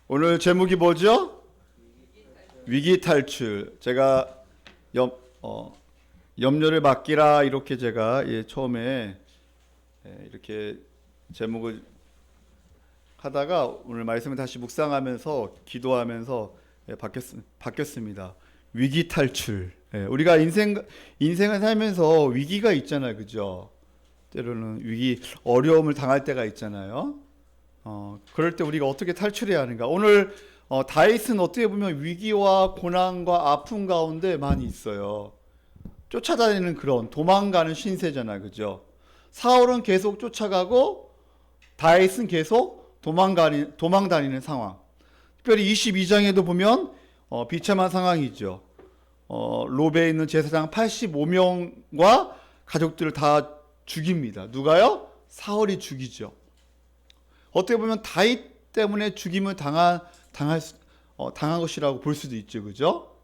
오늘 제목이 뭐죠? 위기 탈출. 제가 염려를 맡기라 이렇게 제가 처음에 이렇게 제목을 하다가 오늘 말씀을 다시 묵상하면서 기도하면서 바뀌었습니다. 위기 탈출. 우리가 인생을 살면서 위기가 있잖아요, 그죠? 때로는 어려움을 당할 때가 있잖아요. 그럴 때 우리가 어떻게 탈출해야 하는가? 오늘 다윗은 어떻게 보면 위기와 고난과 아픔 가운데 많이 있어요. 쫓아다니는 그런 도망가는 신세잖아요, 그죠? 사울은 계속 쫓아가고 다윗은 계속 도망다니는 상황. 특별히 22장에도 보면 비참한 상황이죠. 로베에 있는 제사장 85명과 가족들을 다 죽입니다. 누가요? 사울이 죽이죠. 어떻게 보면 다윗 때문에 죽임을 당한 것이라고 볼 수도 있죠, 그죠?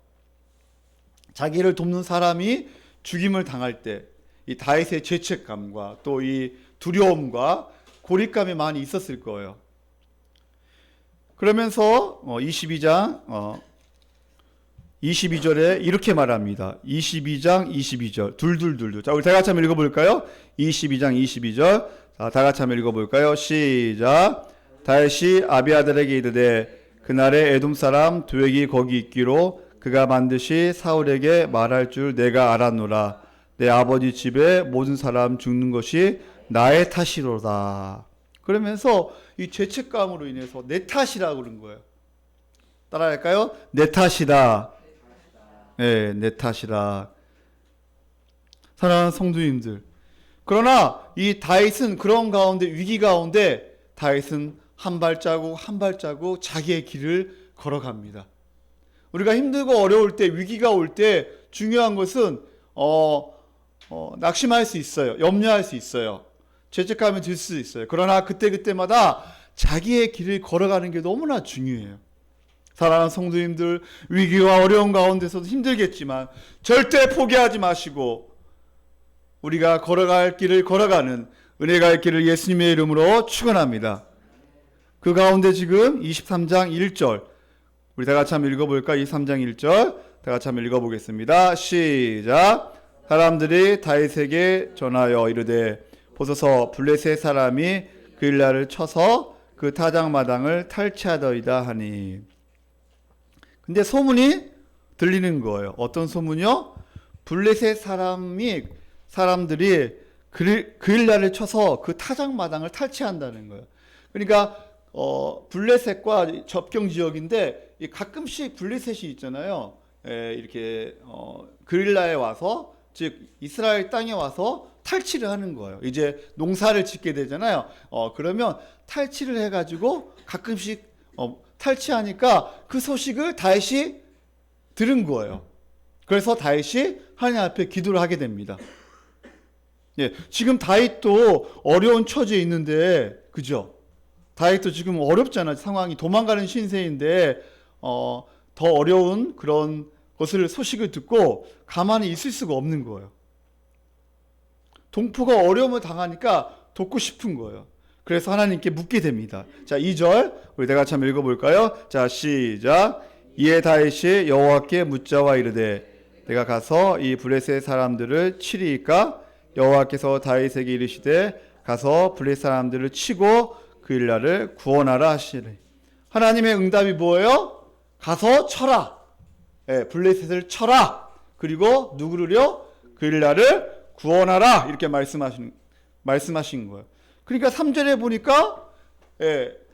자기를 돕는 사람이 죽임을 당할 때 이 다윗의 죄책감과 또 이 두려움과 고립감이 많이 있었을 거예요. 그러면서 22장 22절에 이렇게 말합니다. 22장 22절 둘. 자, 우리 다 같이 한번 읽어볼까요? 22장 22절. 자, 다 같이 한번 읽어볼까요? 시작. 다윗이 아비아달에게 이르되 그날에 에돔 사람 도액이 거기 있기로 그가 반드시 사울에게 말할 줄 내가 알았노라. 내 아버지 집에 모든 사람 죽는 것이 나의 탓이로다. 그러면서 이 죄책감으로 인해서 내 탓이라고 그런 거예요. 따라할까요? 내 탓이다. 네, 내 탓이다. 사랑하는 성도님들. 그러나 이 다윗은 그런 가운데, 위기 가운데 다윗은 한 발자국 한 발자국 자기의 길을 걸어갑니다. 우리가 힘들고 어려울 때, 위기가 올 때 중요한 것은 낙심할 수 있어요. 염려할 수 있어요. 죄책감이 들 수 있어요. 그러나 그때마다 자기의 길을 걸어가는 게 너무나 중요해요. 사랑하는 성도님들, 위기와 어려운 가운데서도 힘들겠지만 절대 포기하지 마시고 우리가 걸어갈 길을 걸어가는 은혜갈 길을 예수님의 이름으로 축원합니다. 그 가운데 지금 23장 1절 우리 다 같이 한번 읽어볼까? 23장 1절 다 같이 한번 읽어보겠습니다. 시작. 사람들이 다윗에게 전하여 이르되 보소서 블레셋 사람이 그일라를 쳐서 그 타작마당을 탈취하더이다 하니. 근데 소문이 들리는 거예요. 어떤 소문이요? 블레셋 사람들이 그일라를 쳐서 그 타작마당을 탈취한다는 거예요. 그러니까 블레셋과 접경 지역인데 가끔씩 블레셋이 있잖아요. 이렇게 그릴라에 와서, 즉 이스라엘 땅에 와서 탈취를 하는 거예요. 이제 농사를 짓게 되잖아요. 그러면 탈취를 해가지고 가끔씩 탈취하니까 그 소식을 다윗이 들은 거예요. 그래서 다윗이 하나님 앞에 기도를 하게 됩니다. 예, 지금 다윗도 어려운 처지에 있는데, 그죠? 다윗도 지금 어렵잖아요. 상황이 도망가는 신세인데 더 어려운 그런 소식을 듣고 가만히 있을 수가 없는 거예요. 동포가 어려움을 당하니까 돕고 싶은 거예요. 그래서 하나님께 묻게 됩니다. 자, 2절 우리 다 같이 한번 읽어볼까요? 자, 시작. 이에 다윗이 여호와께 묻자와 이르되 내가 가서 이 블레셋 사람들을 치리이까? 여호와께서 다윗에게 이르시되 가서 블레셋 사람들을 치고 그일라를 구원하라 하시니. 하나님의 응답이 뭐예요? 가서 쳐라. 블레셋을 쳐라. 그리고 누구를요? 그일라를 구원하라. 이렇게 말씀하신 거예요. 그러니까 3절에 보니까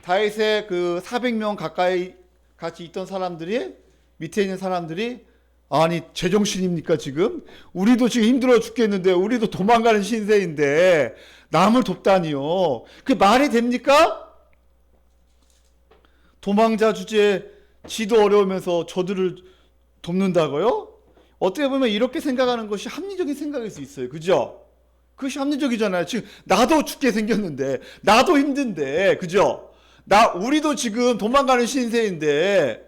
다윗의 그 400명 가까이 같이 있던 사람들이, 밑에 있는 사람들이, 아니 제정신입니까 지금? 우리도 지금 힘들어 죽겠는데, 우리도 도망가는 신세인데 남을 돕다니요. 그 말이 됩니까? 도망자 주제에 지도 어려우면서 저들을 돕는다고요? 어떻게 보면 이렇게 생각하는 것이 합리적인 생각일 수 있어요. 그죠? 그것이 합리적이잖아요. 지금 나도 죽게 생겼는데, 나도 힘든데, 그죠? 우리도 지금 도망가는 신세인데,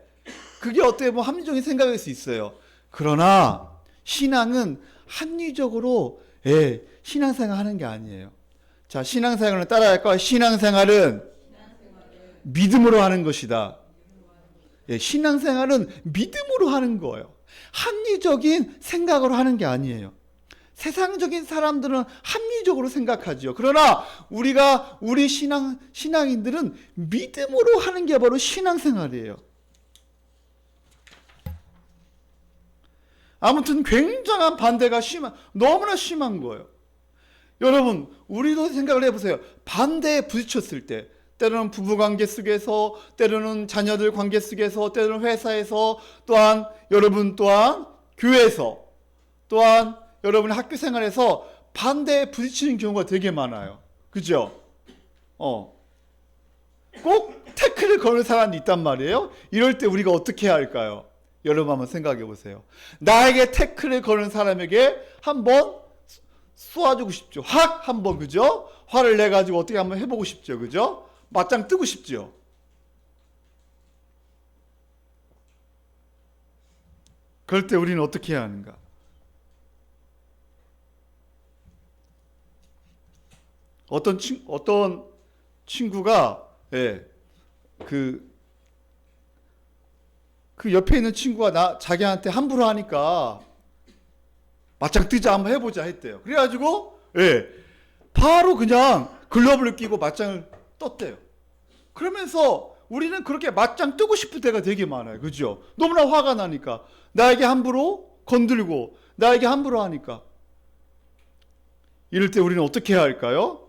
그게 어떻게 보면 합리적인 생각일 수 있어요. 그러나 신앙은 합리적으로 신앙생활 하는 게 아니에요. 자, 신앙생활을 따라할까? 신앙생활은 믿음으로 하는 것이다. 예, 신앙생활은 믿음으로 하는 거예요. 합리적인 생각으로 하는 게 아니에요. 세상적인 사람들은 합리적으로 생각하죠. 그러나 우리 신앙인들은 믿음으로 하는 게 바로 신앙생활이에요. 아무튼 굉장한 반대가 너무나 심한 거예요. 여러분, 우리도 생각을 해보세요. 반대에 부딪혔을 때, 때로는 부부관계 속에서, 때로는 자녀들 관계 속에서, 때로는 회사에서, 또한 여러분 또한 교회에서, 또한 여러분 학교 생활에서 반대에 부딪히는 경우가 되게 많아요. 그죠? 꼭 태클을 거는 사람이 있단 말이에요. 이럴 때 우리가 어떻게 해야 할까요? 여러분 한번 생각해 보세요. 나에게 태클을 거는 사람에게 한번 쏘아주고 싶죠. 확 한번, 그죠? 화를 내가지고 어떻게 한번 해보고 싶죠. 그죠? 맞짱 뜨고 싶죠. 그럴 때 우리는 어떻게 해야 하는가? 어떤 친구가, 예, 그 옆에 있는 친구가 자기한테 함부로 하니까 맞짱 뜨자 한번 해보자 했대요. 그래가지고, 예, 바로 그냥 글러브를 끼고 맞짱을 떴대요. 그러면서 우리는 그렇게 맞짱 뜨고 싶을 때가 되게 많아요. 그죠? 너무나 화가 나니까. 나에게 함부로 건들고, 나에게 함부로 하니까. 이럴 때 우리는 어떻게 해야 할까요?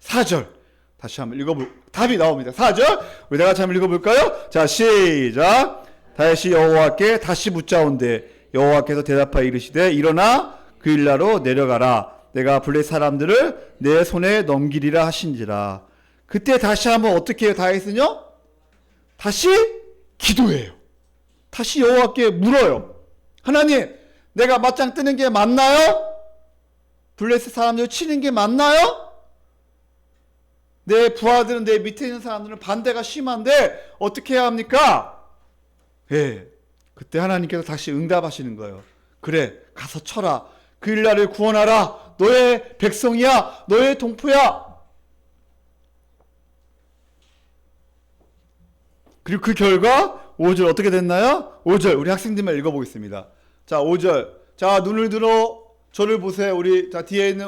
4절. 다시 한번 답이 나옵니다. 4절. 우리 다 같이 한번 읽어볼까요? 자, 시작. 다시 여호와께 다시 묻자온대 여호와께서 대답하여 이르시되 일어나 그일라로 내려가라. 내가 블레셋 사람들을 내 손에 넘기리라 하신지라. 그때 다시 한번 어떻게 해요? 다윗은요? 다시 기도해요. 다시 여호와께 물어요. 하나님, 내가 맞짱 뜨는 게 맞나요? 블레셋 사람들 치는 게 맞나요? 내 부하들은, 내 밑에 있는 사람들은 반대가 심한데 어떻게 해야 합니까? 예, 그때 하나님께서 다시 응답하시는 거예요. 그래, 가서 쳐라. 그일라를 구원하라. 너의 백성이야. 너의 동포야. 그리고 그 결과 5절 어떻게 됐나요? 5절 우리 학생들만 읽어보겠습니다. 자, 5절. 자, 눈을 들어 저를 보세요. 뒤에 있는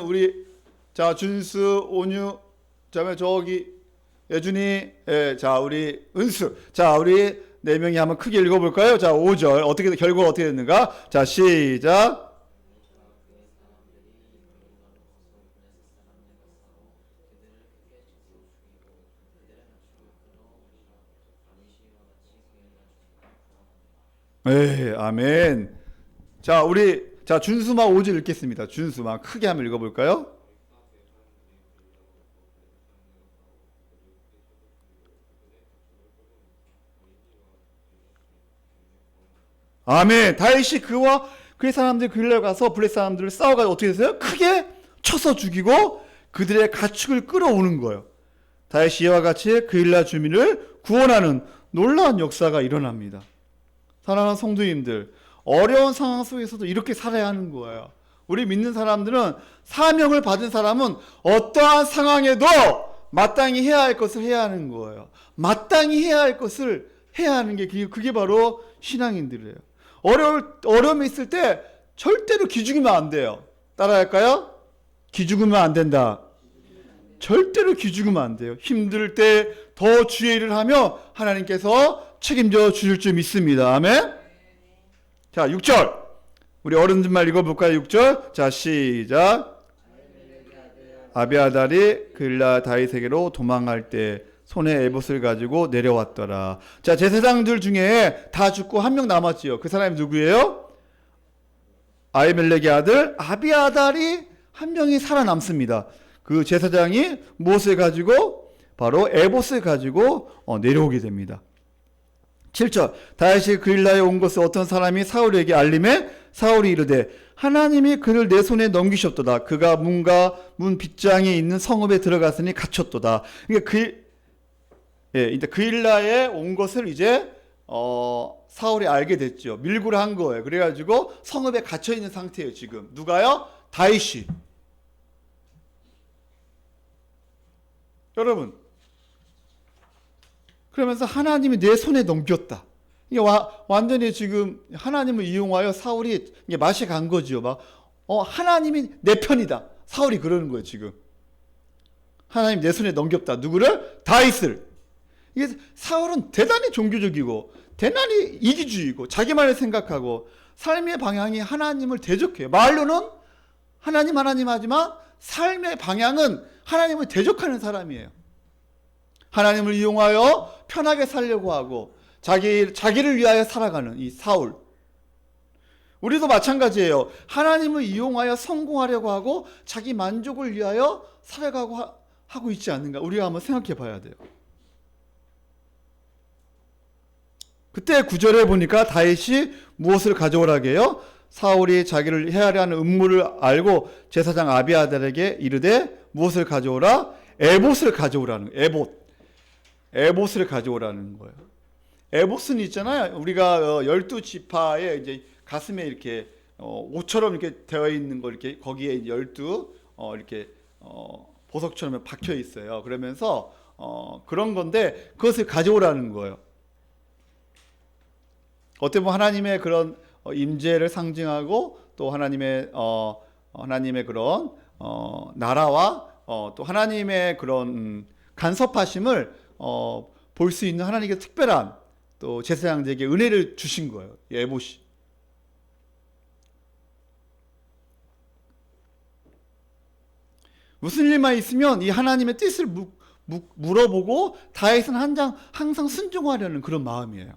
준수, 온유, 그다음에 저기 예준이, 자, 우리 은수. 자, 우리 4명이 한번 크게 읽어볼까요? 자, 5절 결과가 어떻게 됐는가? 자, 시작. 네, 아멘. 자, 준수마 5절 읽겠습니다. 준수마 크게 한번 읽어볼까요? 아멘. 다윗이 그와 그의 사람들이 그일라 가서 블레셋 사람들을 싸워가지고 어떻게 됐어요? 크게 쳐서 죽이고 그들의 가축을 끌어오는 거예요. 다윗이 이와 같이 그일라 주민을 구원하는 놀라운 역사가 일어납니다. 사랑하는 성도님들, 어려운 상황 속에서도 이렇게 살아야 하는 거예요. 우리 믿는 사람들은, 사명을 받은 사람은 어떠한 상황에도 마땅히 해야 할 것을 해야 하는 거예요. 마땅히 해야 할 것을 해야 하는 게 그게 바로 신앙인들이에요. 어려움이 있을 때 절대로 기죽으면 안 돼요. 따라할까요? 기죽으면 안 된다. 절대로 기죽으면 안 돼요. 힘들 때 더 주의 일을 하며 하나님께서 책임져 주실 줄 믿습니다. 아멘. 자, 6절. 우리 어른들만 읽어볼까요? 6절. 자, 시작. 아비아달이 그일라 다윗에게로 도망할 때 손에 에봇을 가지고 내려왔더라. 자, 제사장들 중에 다 죽고 한 명 남았지요. 그 사람이 누구예요? 아히멜렉의 아들 아비아달이 한 명이 살아남습니다. 그 제사장이 무엇을 가지고? 바로 에봇을 가지고 내려오게 됩니다. 7절. 다윗이 그일라에 온 것을 어떤 사람이 사울에게 알림해 사울이 이르되 하나님이 그를 내 손에 넘기셨도다. 그가 문 빗장에 있는 성읍에 들어갔으니 갇혔도다. 그러니까 그일라에 온 것을 이제 사울이 알게 됐죠. 밀고를 한 거예요. 그래가지고 성읍에 갇혀 있는 상태예요. 지금 누가요? 다윗이. 여러분, 그러면서 하나님이 내 손에 넘겼다. 이게 완전히 지금 하나님을 이용하여 사울이 이게 맛이 간 거지요. 하나님이 내 편이다. 사울이 그러는 거예요, 지금. 하나님 내 손에 넘겼다. 누구를? 다윗을. 이게 사울은 대단히 종교적이고 대단히 이기주의고 자기만을 생각하고 삶의 방향이 하나님을 대적해요. 말로는 하나님 하지만 삶의 방향은 하나님을 대적하는 사람이에요. 하나님을 이용하여 편하게 살려고 하고 자기를 위하여 살아가는 이 사울. 우리도 마찬가지예요. 하나님을 이용하여 성공하려고 하고 자기 만족을 위하여 살아가고 하고 있지 않는가? 우리가 한번 생각해 봐야 돼요. 그때 9절에 보니까 다윗이 무엇을 가져오라게 해요? 사울이 자기를 해하려 하는 음모를 알고 제사장 아비아달에게 이르되 무엇을 가져오라? 에봇을 가져오라는 거예요. 에봇을 가져오라는 거예요. 에봇은 있잖아요. 우리가 12지파에 이제 가슴에 이렇게 옷처럼 이렇게 되어 있는 거 이렇게 거기에 12 이렇게 보석처럼 박혀 있어요. 그러면서 그런 건데 그것을 가져오라는 거예요. 어떻게 보면 하나님의 그런 임재를 상징하고 또 하나님의 그런 나라와 또 하나님의 그런 간섭하심을 볼 수 있는 하나님의 특별한 또 제사장들에게 은혜를 주신 거예요. 에봇이. 무슨 일만 있으면 이 하나님의 뜻을 물어보고 다윗은 항상 순종하려는 그런 마음이에요.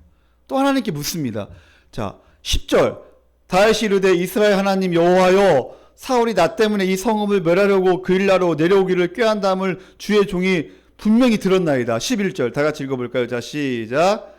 또 하나님께 묻습니다. 자, 10절 다윗이 이르되 이스라엘 하나님 여호와여 사울이 나 때문에 이 성읍을 멸하려고 그일라로 내려오기를 꾀한다함을 주의 종이 분명히 들었나이다. 11절 다 같이 읽어볼까요? 자, 시작.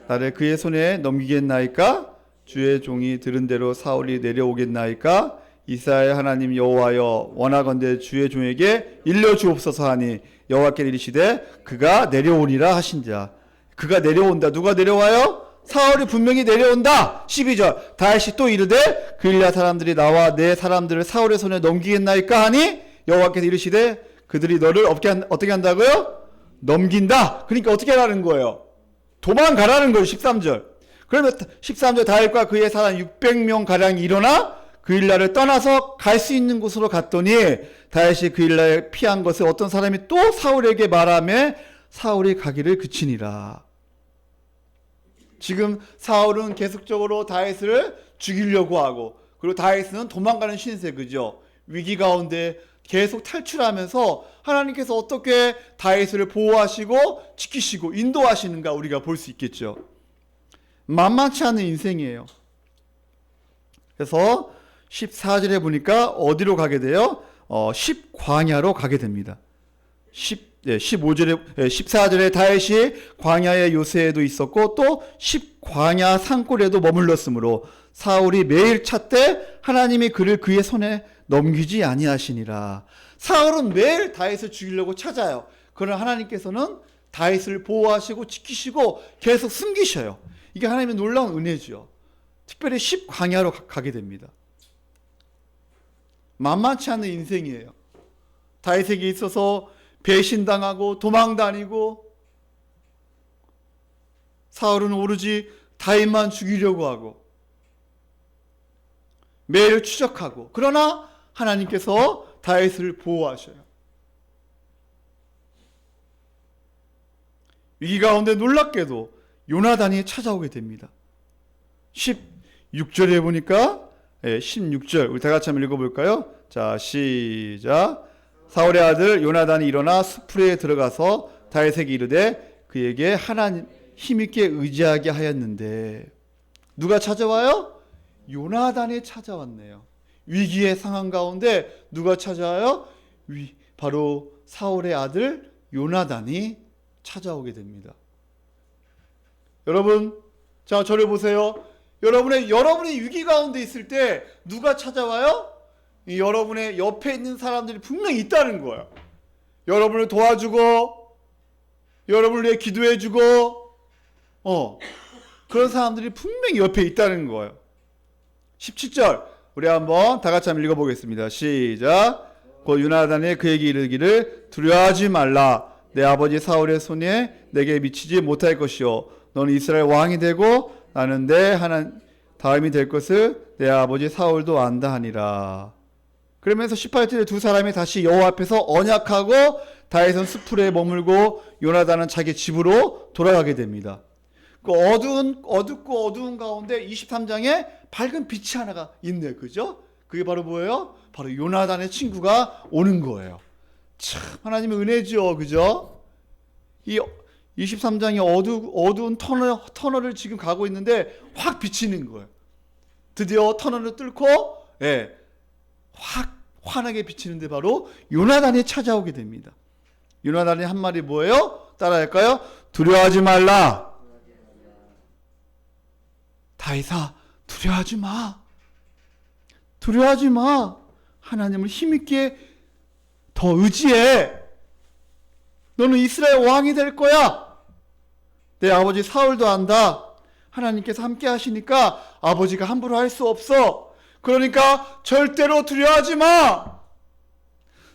나를 그의 손에 넘기겠나이까? 주의 종이 들은 대로 사울이 내려오겠나이까? 이스라엘 하나님 여호와여 원하건대 주의 종에게 일러주옵소서 하니 여호와께 이르시되 그가 내려오리라 하신지라. 그가 내려온다. 누가 내려와요? 사울이 분명히 내려온다. 12절 다윗이 또 이르되 그일라 사람들이 나와 내 사람들을 사울의 손에 넘기겠나이까 하니 여호와께서 이르시되 그들이 너를 어떻게 한다고요? 넘긴다. 그러니까 어떻게 하라는 거예요? 도망가라는 거예요. 13절. 그러면 13절 다윗과 그의 사람 600명 가량이 일어나 그일라를 떠나서 갈 수 있는 곳으로 갔더니 다윗이 그일라에 피한 것을 어떤 사람이 또 사울에게 말하며 사울이 가기를 그치니라. 지금 사울은 계속적으로 다윗을 죽이려고 하고 그리고 다윗은 도망가는 신세, 그죠? 위기 가운데 계속 탈출하면서 하나님께서 어떻게 다윗을 보호하시고 지키시고 인도하시는가 우리가 볼 수 있겠죠. 만만치 않은 인생이에요. 그래서 14절에 보니까 어디로 가게 돼요? 10광야로 가게 됩니다. 14절에 다윗이 광야의 요새에도 있었고 또 10광야 산골에도 머물렀으므로 사울이 매일 찾되 하나님이 그를 그의 손에 넘기지 아니하시니라. 사울은 매일 다윗을 죽이려고 찾아요. 그러나 하나님께서는 다윗을 보호하시고 지키시고 계속 숨기셔요. 이게 하나님의 놀라운 은혜죠. 특별히 10광야로 가게 됩니다. 만만치 않은 인생이에요. 다윗에게 있어서 배신당하고 도망다니고 사울은 오로지 다윗만 죽이려고 하고 매일 추적하고 그러나 하나님께서 다윗을 보호하셔요. 위기 가운데 놀랍게도 요나단이 찾아오게 됩니다. 16절에 보니까 16절 우리 다 같이 한번 읽어볼까요? 자, 시작. 사울의 아들 요나단이 일어나 수풀에 들어가서 다윗에게 이르되 그에게 하나님 힘있게 의지하게 하였는데 누가 찾아와요? 요나단이 찾아왔네요. 위기의 상황 가운데 누가 찾아와요? 바로 사울의 아들 요나단이 찾아오게 됩니다. 여러분, 자, 저를 보세요. 여러분의 위기 가운데 있을 때 누가 찾아와요? 여러분의 옆에 있는 사람들이 분명히 있다는 거예요. 여러분을 도와주고 여러분을 위해 기도해주고 그런 사람들이 분명히 옆에 있다는 거예요. 17절 우리 한번 다 같이 한번 읽어보겠습니다. 시작. 곧 요나단이 그에게 이르기를 두려워하지 말라. 내 아버지 사울의 손에 내게 미치지 못할 것이요 너는 이스라엘 왕이 되고 나는 내 다음이 될 것을 내 아버지 사울도 안다 하니라. 그러면서 18절에 두 사람이 다시 여호와 앞에서 언약하고 다윗은 수풀에 머물고 요나단은 자기 집으로 돌아가게 됩니다. 그 어둡고 어두운 가운데 23장에 밝은 빛이 하나가 있네, 그죠? 그게 바로 뭐예요? 바로 요나단의 친구가 오는 거예요. 참 하나님의 은혜죠, 그죠? 이 23장이 어두운 터널을 지금 가고 있는데 확 비치는 거예요. 드디어 터널을 뚫고 확 환하게 비치는데 바로 요나단이 찾아오게 됩니다. 요나단의 한 말이 뭐예요? 따라할까요? 두려워하지 말라. 다윗아, 두려워하지 마. 두려워하지 마. 하나님을 힘있게 더 의지해. 너는 이스라엘 왕이 될 거야. 내 아버지 사울도 안다. 하나님께서 함께 하시니까 아버지가 함부로 할 수 없어. 그러니까 절대로 두려워하지 마.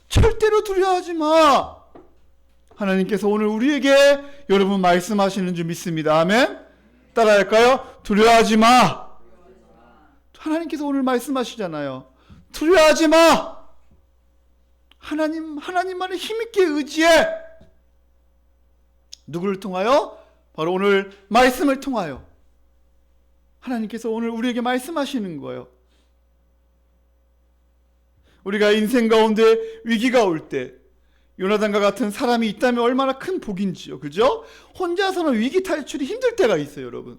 절대로 두려워하지 마. 하나님께서 오늘 우리에게 여러분 말씀하시는 줄 믿습니다. 아멘. 따라할까요? 두려워하지 마. 하나님께서 오늘 말씀하시잖아요. 두려워하지 마. 하나님만을 힘있게 의지해. 누구를 통하여? 바로 오늘 말씀을 통하여. 하나님께서 오늘 우리에게 말씀하시는 거예요. 우리가 인생 가운데 위기가 올 때 요나단과 같은 사람이 있다면 얼마나 큰 복인지요. 그죠? 혼자서는 위기 탈출이 힘들 때가 있어요, 여러분.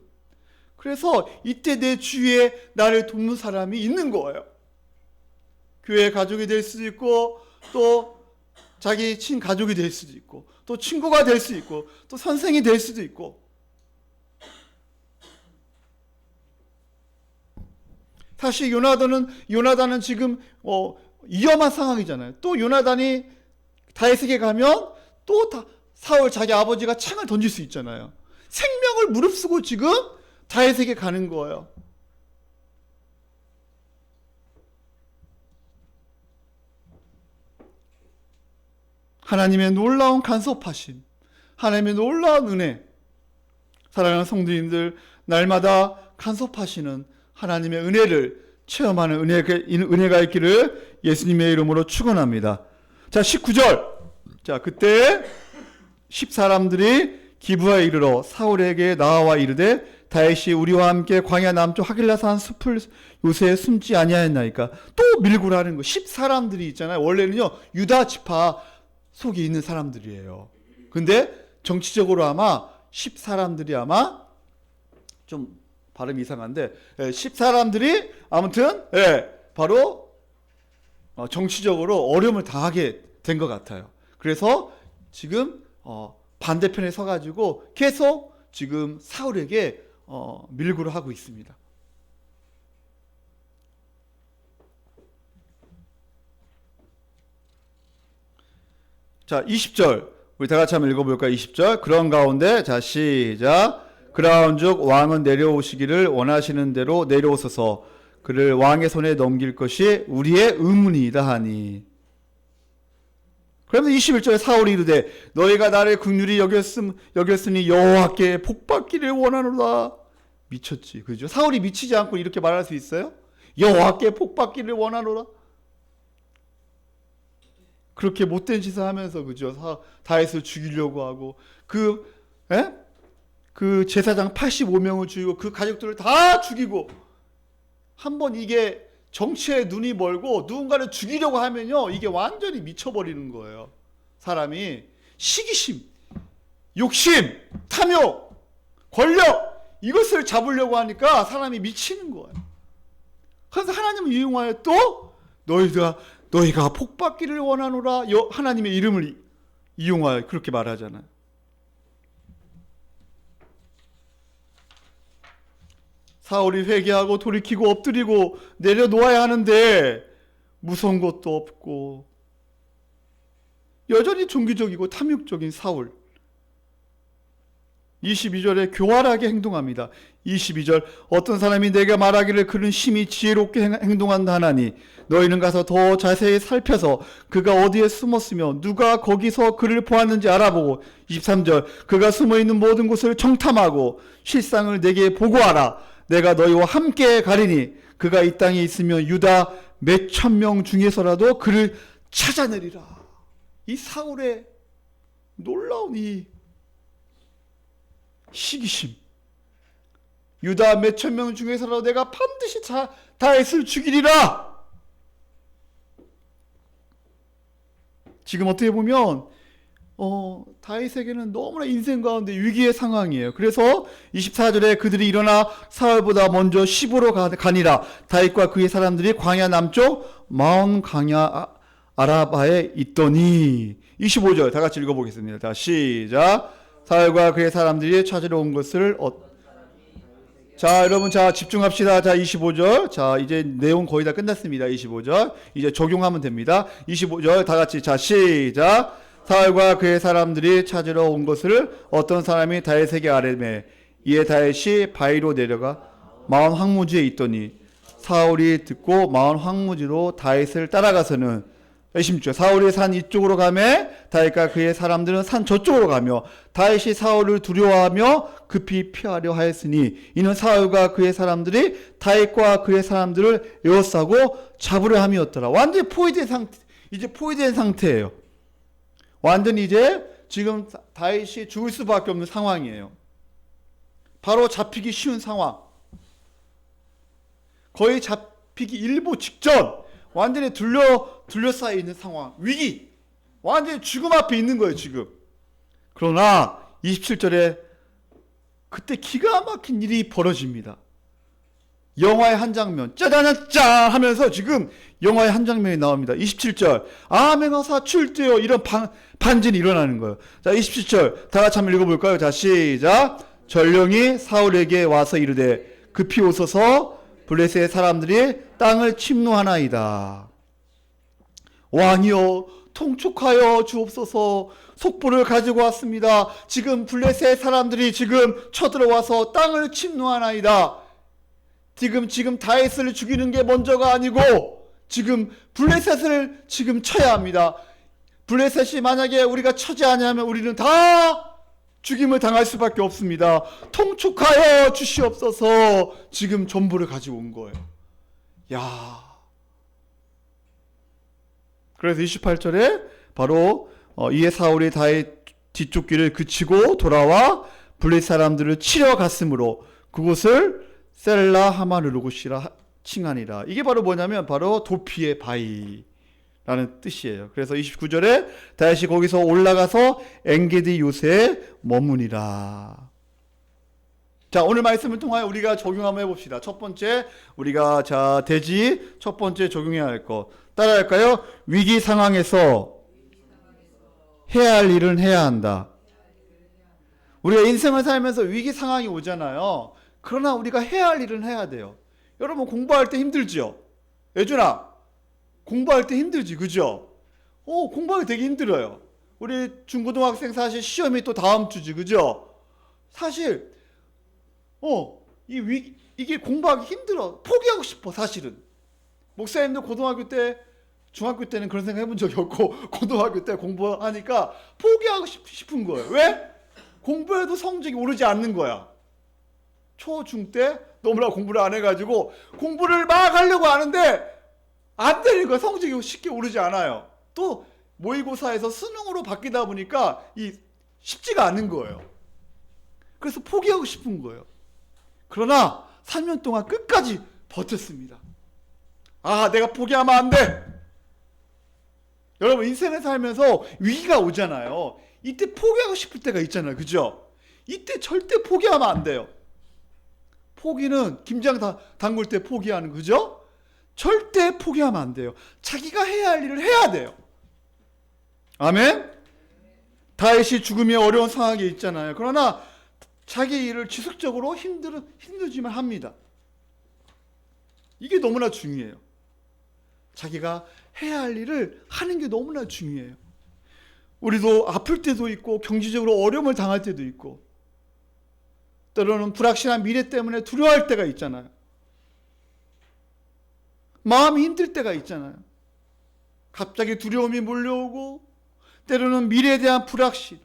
그래서 이때 내 주위에 나를 돕는 사람이 있는 거예요. 교회 가족이 될 수도 있고, 또 자기 친가족이 될 수도 있고, 또 친구가 될 수 있고, 또 선생이 될 수도 있고. 사실 요나단은 지금 위험한 상황이잖아요. 또 요나단이 다윗에게 가면 또 사울 자기 아버지가 창을 던질 수 있잖아요. 생명을 무릅쓰고 지금 다윗에게 가는 거예요. 하나님의 놀라운 간섭하심, 하나님의 놀라운 은혜, 사랑하는 성도님들, 날마다 간섭하시는 하나님의 은혜를 체험하는 은혜가 있기를 예수님의 이름으로 축원합니다. 자, 19절. 자, 그때 10사람들이 기브아에 이르러 사울에게 나와 이르되 다윗이 우리와 함께 광야 남쪽 하길라산 숲을 요새 숨지 아니하였나이까. 또 밀고라는 거. 10사람들이 있잖아요. 원래는요 유다 지파 속에 있는 사람들이에요. 근데 정치적으로 아마 10사람들이 아마 좀 발음이 이상한데 10사람들이 아무튼 바로 정치적으로 어려움을 당하게 된 것 같아요. 그래서 지금 반대편에 서가지고 계속 지금 사울에게 밀고를 하고 있습니다. 자, 20절 우리 다 같이 한번 읽어볼까요? 20절. 그런 가운데 자 시작. 그라온즉 왕은 내려오시기를 원하시는 대로 내려오소서. 그를 왕의 손에 넘길 것이 우리의 의문이다 하니. 그러면서 21절에 사울이 이르되 너희가 나를 긍휼히 여겼으니 여호와께 복받기를 원하노라. 미쳤지, 그죠? 사울이 미치지 않고 이렇게 말할 수 있어요? 여호와께 복받기를 원하노라. 그렇게 못된 짓을 하면서, 그죠? 다윗을 죽이려고 하고 그 제사장 85명을 죽이고 그 가족들을 다 죽이고. 한번 이게 정치에 눈이 멀고 누군가를 죽이려고 하면요 이게 완전히 미쳐버리는 거예요. 사람이 시기심, 욕심, 탐욕, 권력 이것을 잡으려고 하니까 사람이 미치는 거예요. 그래서 하나님을 이용하여 또 너희가 복받기를 원하노라. 하나님의 이름을 이용하여 그렇게 말하잖아요. 사울이 회개하고 돌이키고 엎드리고 내려놓아야 하는데 무서운 것도 없고 여전히 종교적이고 탐욕적인 사울. 22절에 교활하게 행동합니다. 22절 어떤 사람이 내게 말하기를 그는 심히 지혜롭게 행동한다 하나니 너희는 가서 더 자세히 살펴서 그가 어디에 숨었으며 누가 거기서 그를 보았는지 알아보고 23절 그가 숨어있는 모든 곳을 청탐하고 실상을 내게 보고하라. 내가 너희와 함께 가리니 그가 이 땅에 있으면 유다 몇 천 명 중에서라도 그를 찾아내리라. 이 사울의 놀라운 이 시기심, 유다 몇 천 명 중에서라도 내가 반드시 다윗을 죽이리라. 지금 어떻게 보면 다윗에게는 너무나 인생 가운데 위기의 상황이에요. 그래서 24절에 그들이 일어나 사울보다 먼저 시브로 가니라. 다윗과 그의 사람들이 광야 남쪽 마온 광야 아라바에 있더니 25절 다 같이 읽어보겠습니다. 자, 시작. 사울과 그의 사람들이 찾으러 온 것을 자, 여러분, 자, 집중합시다. 자, 25절. 자, 이제 내용 거의 다 끝났습니다. 25절. 이제 적용하면 됩니다. 25절 다 같이. 자, 시작. 사울과 그의 사람들이 찾으러 온 것을 어떤 사람이 다윗에게 아뢰매 이에 다윗이 바위로 내려가 마온 황무지에 있더니 사울이 듣고 마온 황무지로 다윗을 따라가서는 26절 사울이 산 이쪽으로 가매 다윗과 그의 사람들은 산 저쪽으로 가며 다윗이 사울을 두려워하며 급히 피하려 하였으니 이는 사울과 그의 사람들이 다윗과 그의 사람들을 에워싸고 잡으려 함이었더라. 완전히 포위된 상태예요. 완전히 이제 지금 다윗이 죽을 수밖에 없는 상황이에요. 바로 잡히기 쉬운 상황. 거의 잡히기 일보 직전. 완전히 둘러싸여 있는 상황. 위기. 완전히 죽음 앞에 있는 거예요, 지금. 그러나 27절에 그때 기가 막힌 일이 벌어집니다. 영화의 한 장면, 짜잔짠 하면서 지금 영화의 한 장면이 나옵니다. 27절, 아멘하사 출대요. 이런 반전이 일어나는 거예요. 자, 27절, 다 같이 한번 읽어볼까요? 자, 시작. 전령이 사울에게 와서 이르되 급히 오소서 블레셋의 사람들이 땅을 침노하나이다. 왕이여 통촉하여 주옵소서. 속보를 가지고 왔습니다. 지금 블레셋 사람들이 지금 쳐들어와서 땅을 침노하나이다. 지금 다윗을 죽이는 게 먼저가 아니고 지금 블레셋을 지금 쳐야 합니다. 블레셋이 만약에 우리가 쳐지 않으면 우리는 다 죽임을 당할 수밖에 없습니다. 통촉하여 주시옵소서. 지금 전부를 가지고 온 거예요. 야. 그래서 28절에 바로 이에 사울이 다윗 뒤쪽 길을 그치고 돌아와 블레셋 사람들을 치러 갔으므로 그곳을 셀라 하마르르곳이라 칭하니라. 이게 바로 뭐냐면 바로 도피의 바위라는 뜻이에요. 그래서 29절에 다윗이 거기서 올라가서 엔게디 요새에 머무니라. 자, 오늘 말씀을 통하여 우리가 적용 한번 해봅시다. 첫 번째, 우리가 대지 첫 번째 적용해야 할 것 따라할까요? 위기 상황에서 해야 할 일은 해야 한다. 우리가 인생을 살면서 위기 상황이 오잖아요. 그러나 우리가 해야 할 일은 해야 돼요. 여러분 공부할 때 힘들죠? 예준아, 공부할 때 힘들지, 그죠? 공부하기 되게 힘들어요. 우리 중고등학생 사실 시험이 또 다음 주지, 그죠? 사실 이게 공부하기 힘들어. 포기하고 싶어, 사실은. 목사님도 고등학교 때, 중학교 때는 그런 생각 해본 적이 없고 고등학교 때 공부하니까 포기하고 싶은 거예요. 왜? 공부해도 성적이 오르지 않는 거야. 초, 중 때 너무나 공부를 안 해가지고 공부를 막 하려고 하는데 안 되는 거야. 성적이 쉽게 오르지 않아요. 또 모의고사에서 수능으로 바뀌다 보니까 쉽지가 않은 거예요. 그래서 포기하고 싶은 거예요. 그러나 3년 동안 끝까지 버텼습니다. 내가 포기하면 안 돼. 여러분 인생을 살면서 위기가 오잖아요. 이때 포기하고 싶을 때가 있잖아요. 그죠? 이때 절대 포기하면 안 돼요. 포기는 김장 담글 때 포기하는, 그죠? 절대 포기하면 안 돼요. 자기가 해야 할 일을 해야 돼요. 아멘? 다윗이 죽음이 어려운 상황에 있잖아요. 그러나 자기 일을 지속적으로 힘들지만 합니다. 이게 너무나 중요해요. 자기가 해야 할 일을 하는 게 너무나 중요해요. 우리도 아플 때도 있고 경제적으로 어려움을 당할 때도 있고 때로는 불확실한 미래 때문에 두려워할 때가 있잖아요. 마음이 힘들 때가 있잖아요. 갑자기 두려움이 몰려오고, 때로는 미래에 대한 불확실,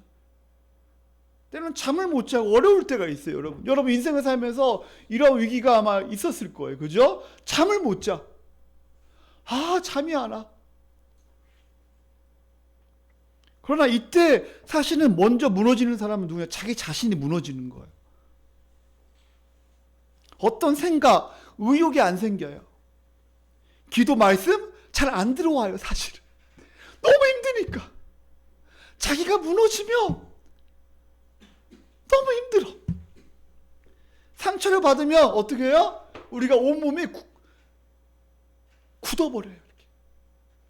때로는 잠을 못 자고 어려울 때가 있어요. 여러분 인생을 살면서 이런 위기가 아마 있었을 거예요. 그죠? 잠을 못 자. 잠이 안 와. 그러나 이때 사실은 먼저 무너지는 사람은 누구냐? 자기 자신이 무너지는 거예요. 어떤 생각, 의욕이 안 생겨요. 기도 말씀 잘 안 들어와요, 사실은. 너무 힘드니까. 자기가 무너지면 너무 힘들어. 상처를 받으면 어떻게 해요? 우리가 온몸이 굳어버려요. 이렇게.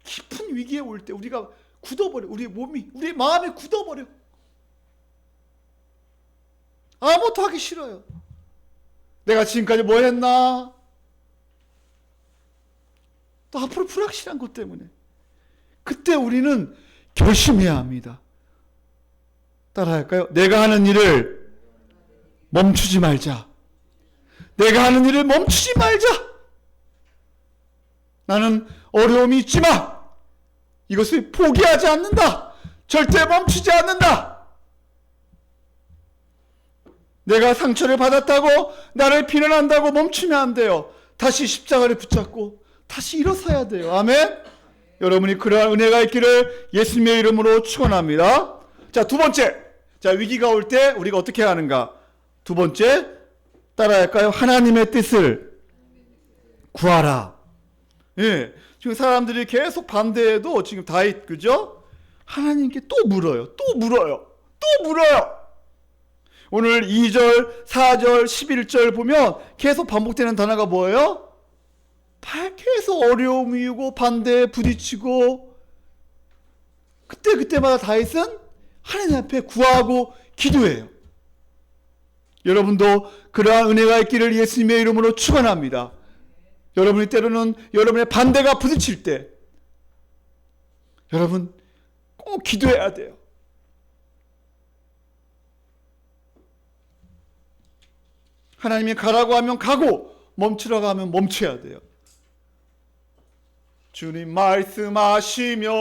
깊은 위기에 올 때 우리가 굳어버려. 우리 몸이, 우리 마음이 굳어버려. 아무것도 하기 싫어요. 내가 지금까지 뭐 했나? 또 앞으로 불확실한 것 때문에. 그때 우리는 결심해야 합니다. 따라할까요? 내가 하는 일을 멈추지 말자. 내가 하는 일을 멈추지 말자. 나는 어려움이 있지만 이것을 포기하지 않는다. 절대 멈추지 않는다. 내가 상처를 받았다고 나를 비난한다고 멈추면 안 돼요. 다시 십자가를 붙잡고 다시 일어서야 돼요. 아멘. 여러분이 그러한 은혜가 있기를 예수님의 이름으로 축원합니다. 자, 두 번째. 자, 위기가 올 때 우리가 어떻게 하는가? 두 번째, 따라할까요? 하나님의 뜻을 구하라. 예. 지금 사람들이 계속 반대해도 지금 다윗, 그죠? 하나님께 또 물어요. 또 물어요. 또 물어요. 오늘 2절, 4절, 11절 보면 계속 반복되는 단어가 뭐예요? 계속 어려움이 오고 반대에 부딪히고, 그때마다 다윗은 하나님 앞에 구하고 기도해요. 여러분도 그러한 은혜가 있기를 예수님의 이름으로 축원합니다. 여러분이 때로는 여러분의 반대가 부딪힐 때 여러분 꼭 기도해야 돼요. 하나님이 가라고 하면 가고 멈추라고 하면 멈춰야 돼요. 주님 말씀하시면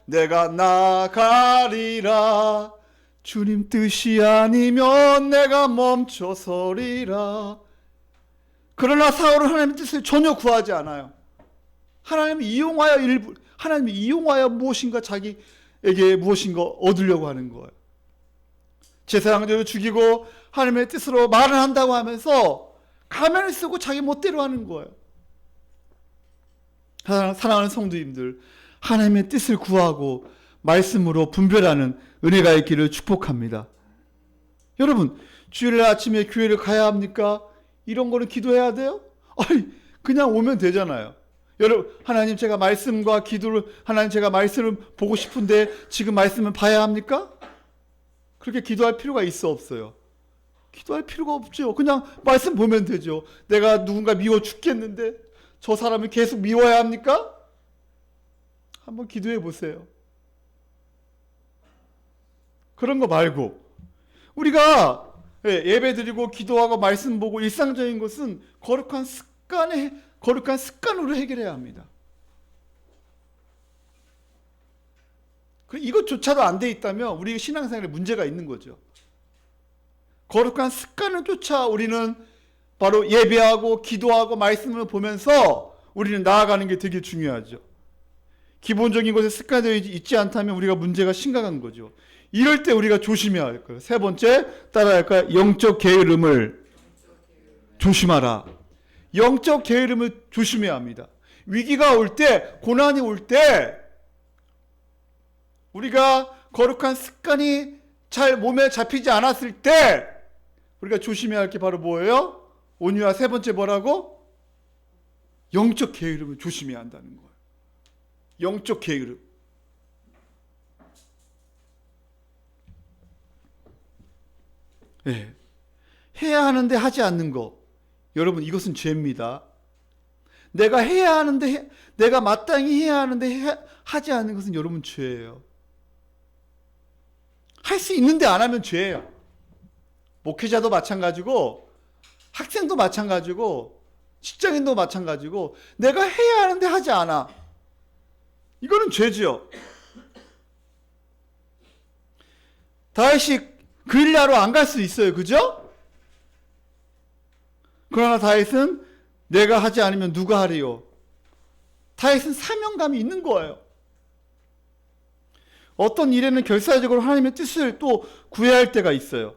내가 나가리라. 주님 뜻이 아니면 내가 멈춰서리라. 그러나 사울은 하나님의 뜻을 전혀 구하지 않아요. 하나님이 이용하여 무엇인가 자기에게 무엇인가 얻으려고 하는 거예요. 제사장들을 죽이고 하나님의 뜻으로 말을 한다고 하면서 가면을 쓰고 자기 멋대로 하는 거예요. 사랑하는 성도님들, 하나님의 뜻을 구하고 말씀으로 분별하는 은혜가 있기를 축복합니다. 여러분, 주일날 아침에 교회를 가야 합니까? 이런 거는 기도해야 돼요? 아니, 그냥 오면 되잖아요. 여러분, 하나님 제가 말씀과 기도를, 하나님 제가 말씀을 보고 싶은데 지금 말씀을 봐야 합니까? 그렇게 기도할 필요가 있어 없어요? 기도할 필요가 없죠. 그냥 말씀 보면 되죠. 내가 누군가 미워 죽겠는데 저 사람을 계속 미워야 합니까? 한번 기도해 보세요. 그런 거 말고 우리가 예배 드리고 기도하고 말씀 보고 일상적인 것은 거룩한 습관으로 해결해야 합니다. 이것조차도 안 돼 있다면 우리 신앙생활에 문제가 있는 거죠. 거룩한 습관을 쫓아 우리는 바로 예배하고 기도하고 말씀을 보면서 우리는 나아가는 게 되게 중요하죠. 기본적인 것에 습관되어 있지 않다면 우리가 문제가 심각한 거죠. 이럴 때 우리가 조심해야 할 거예요. 세 번째, 따라할까요? 영적 게으름을 조심하라. 영적 게으름을 조심해야 합니다. 위기가 올 때, 고난이 올 때 우리가 거룩한 습관이 잘 몸에 잡히지 않았을 때 우리가 조심해야 할 게 바로 뭐예요? 온유와 세 번째 뭐라고? 영적 게으름을 조심해야 한다는 거예요. 영적 게으름. 네. 해야 하는데 하지 않는 거. 여러분, 이것은 죄입니다. 내가 해야 하는데, 내가 마땅히 해야 하는데 하지 않는 것은 여러분 죄예요. 할 수 있는데 안 하면 죄예요. 목회자도 마찬가지고 학생도 마찬가지고 직장인도 마찬가지고 내가 해야 하는데 하지 않아. 이거는 죄지요. 다윗이 그릴라로 안 갈 수 있어요. 그죠? 그러나 다윗은 내가 하지 않으면 누가 하리요? 다윗은 사명감이 있는 거예요. 어떤 일에는 결사적으로 하나님의 뜻을 또 구해야 할 때가 있어요.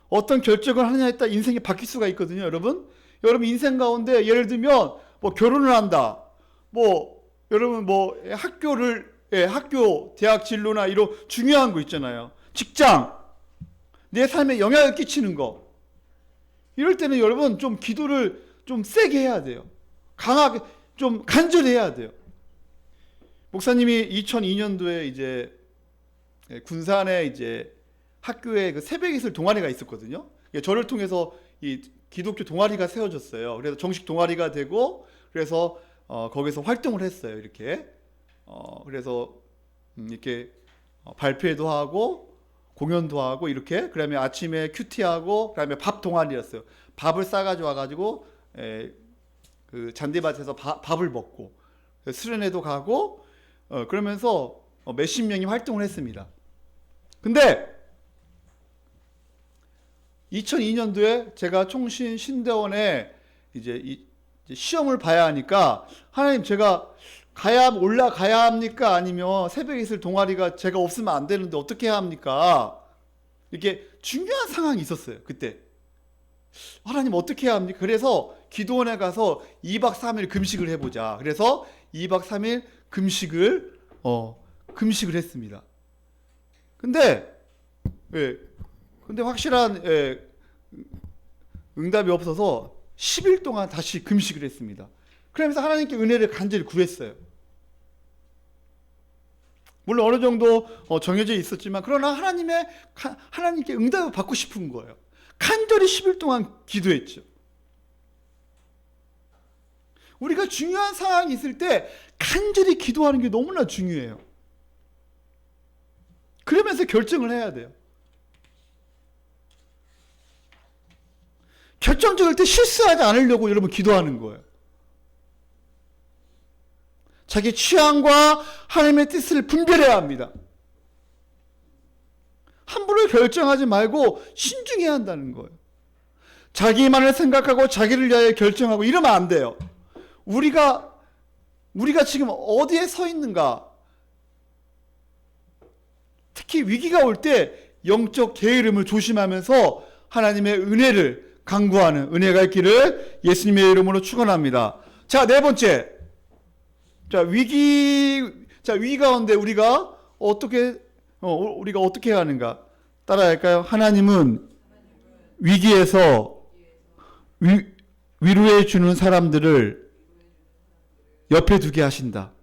어떤 결정을 하느냐에 따라 인생이 바뀔 수가 있거든요. 여러분 인생 가운데 예를 들면 뭐 결혼을 한다. 여러분 학교 대학 진로나 이런 중요한 거 있잖아요. 직장, 내 삶에 영향을 끼치는 거. 이럴 때는 여러분 좀 기도를 좀 세게 해야 돼요. 강하게 좀 간절히 해야 돼요. 목사님이 2002년도에 이제 군산에 이제 학교에 그 새벽이슬 동아리가 있었거든요. 저를 통해서 이 기독교 동아리가 세워졌어요. 그래서 정식 동아리가 되고 그래서 거기서 활동을 했어요. 이렇게 그래서 이렇게 발표회도 하고 공연도 하고 이렇게 그다음에 아침에 큐티하고 그다음에 밥 동아리였어요. 밥을 싸가지고 와가지고 그 잔디밭에서 밥을 먹고 수련회도 가고 그러면서 몇십 명이 활동을 했습니다. 근데 2002년도에 제가 총신 신대원에 이제 시험을 봐야 하니까 하나님 제가 올라가야 합니까? 아니면 새벽에 있을 동아리가 제가 없으면 안 되는데 어떻게 해야 합니까? 이렇게 중요한 상황이 있었어요. 그때 하나님 어떻게 해야 합니까? 그래서 기도원에 가서 2박 3일 금식을 해보자. 그래서 2박 3일 금식을 했습니다. 근데 확실한 응답이 없어서 10일 동안 다시 금식을 했습니다. 그러면서 하나님께 은혜를 간절히 구했어요. 물론 어느 정도 정해져 있었지만 그러나 하나님께 응답을 받고 싶은 거예요. 간절히 10일 동안 기도했죠. 우리가 중요한 상황이 있을 때 간절히 기도하는 게 너무나 중요해요. 그러면서 결정을 해야 돼요. 결정적일 때 실수하지 않으려고 여러분 기도하는 거예요. 자기 취향과 하나님의 뜻을 분별해야 합니다. 함부로 결정하지 말고 신중해야 한다는 거예요. 자기만을 생각하고 자기를 위하여 결정하고 이러면 안 돼요. 우리가 지금 어디에 서 있는가? 특히 위기가 올 때 영적 게으름을 조심하면서 하나님의 은혜를 간구하는 은혜가 있기를 예수님의 이름으로 축원합니다. 자, 네 번째. 위기 가운데 우리가 어떻게 해야 하는가? 따라할까요? 하나님은 위기에서 위로해 주는 사람들을 옆에 두게 하신다.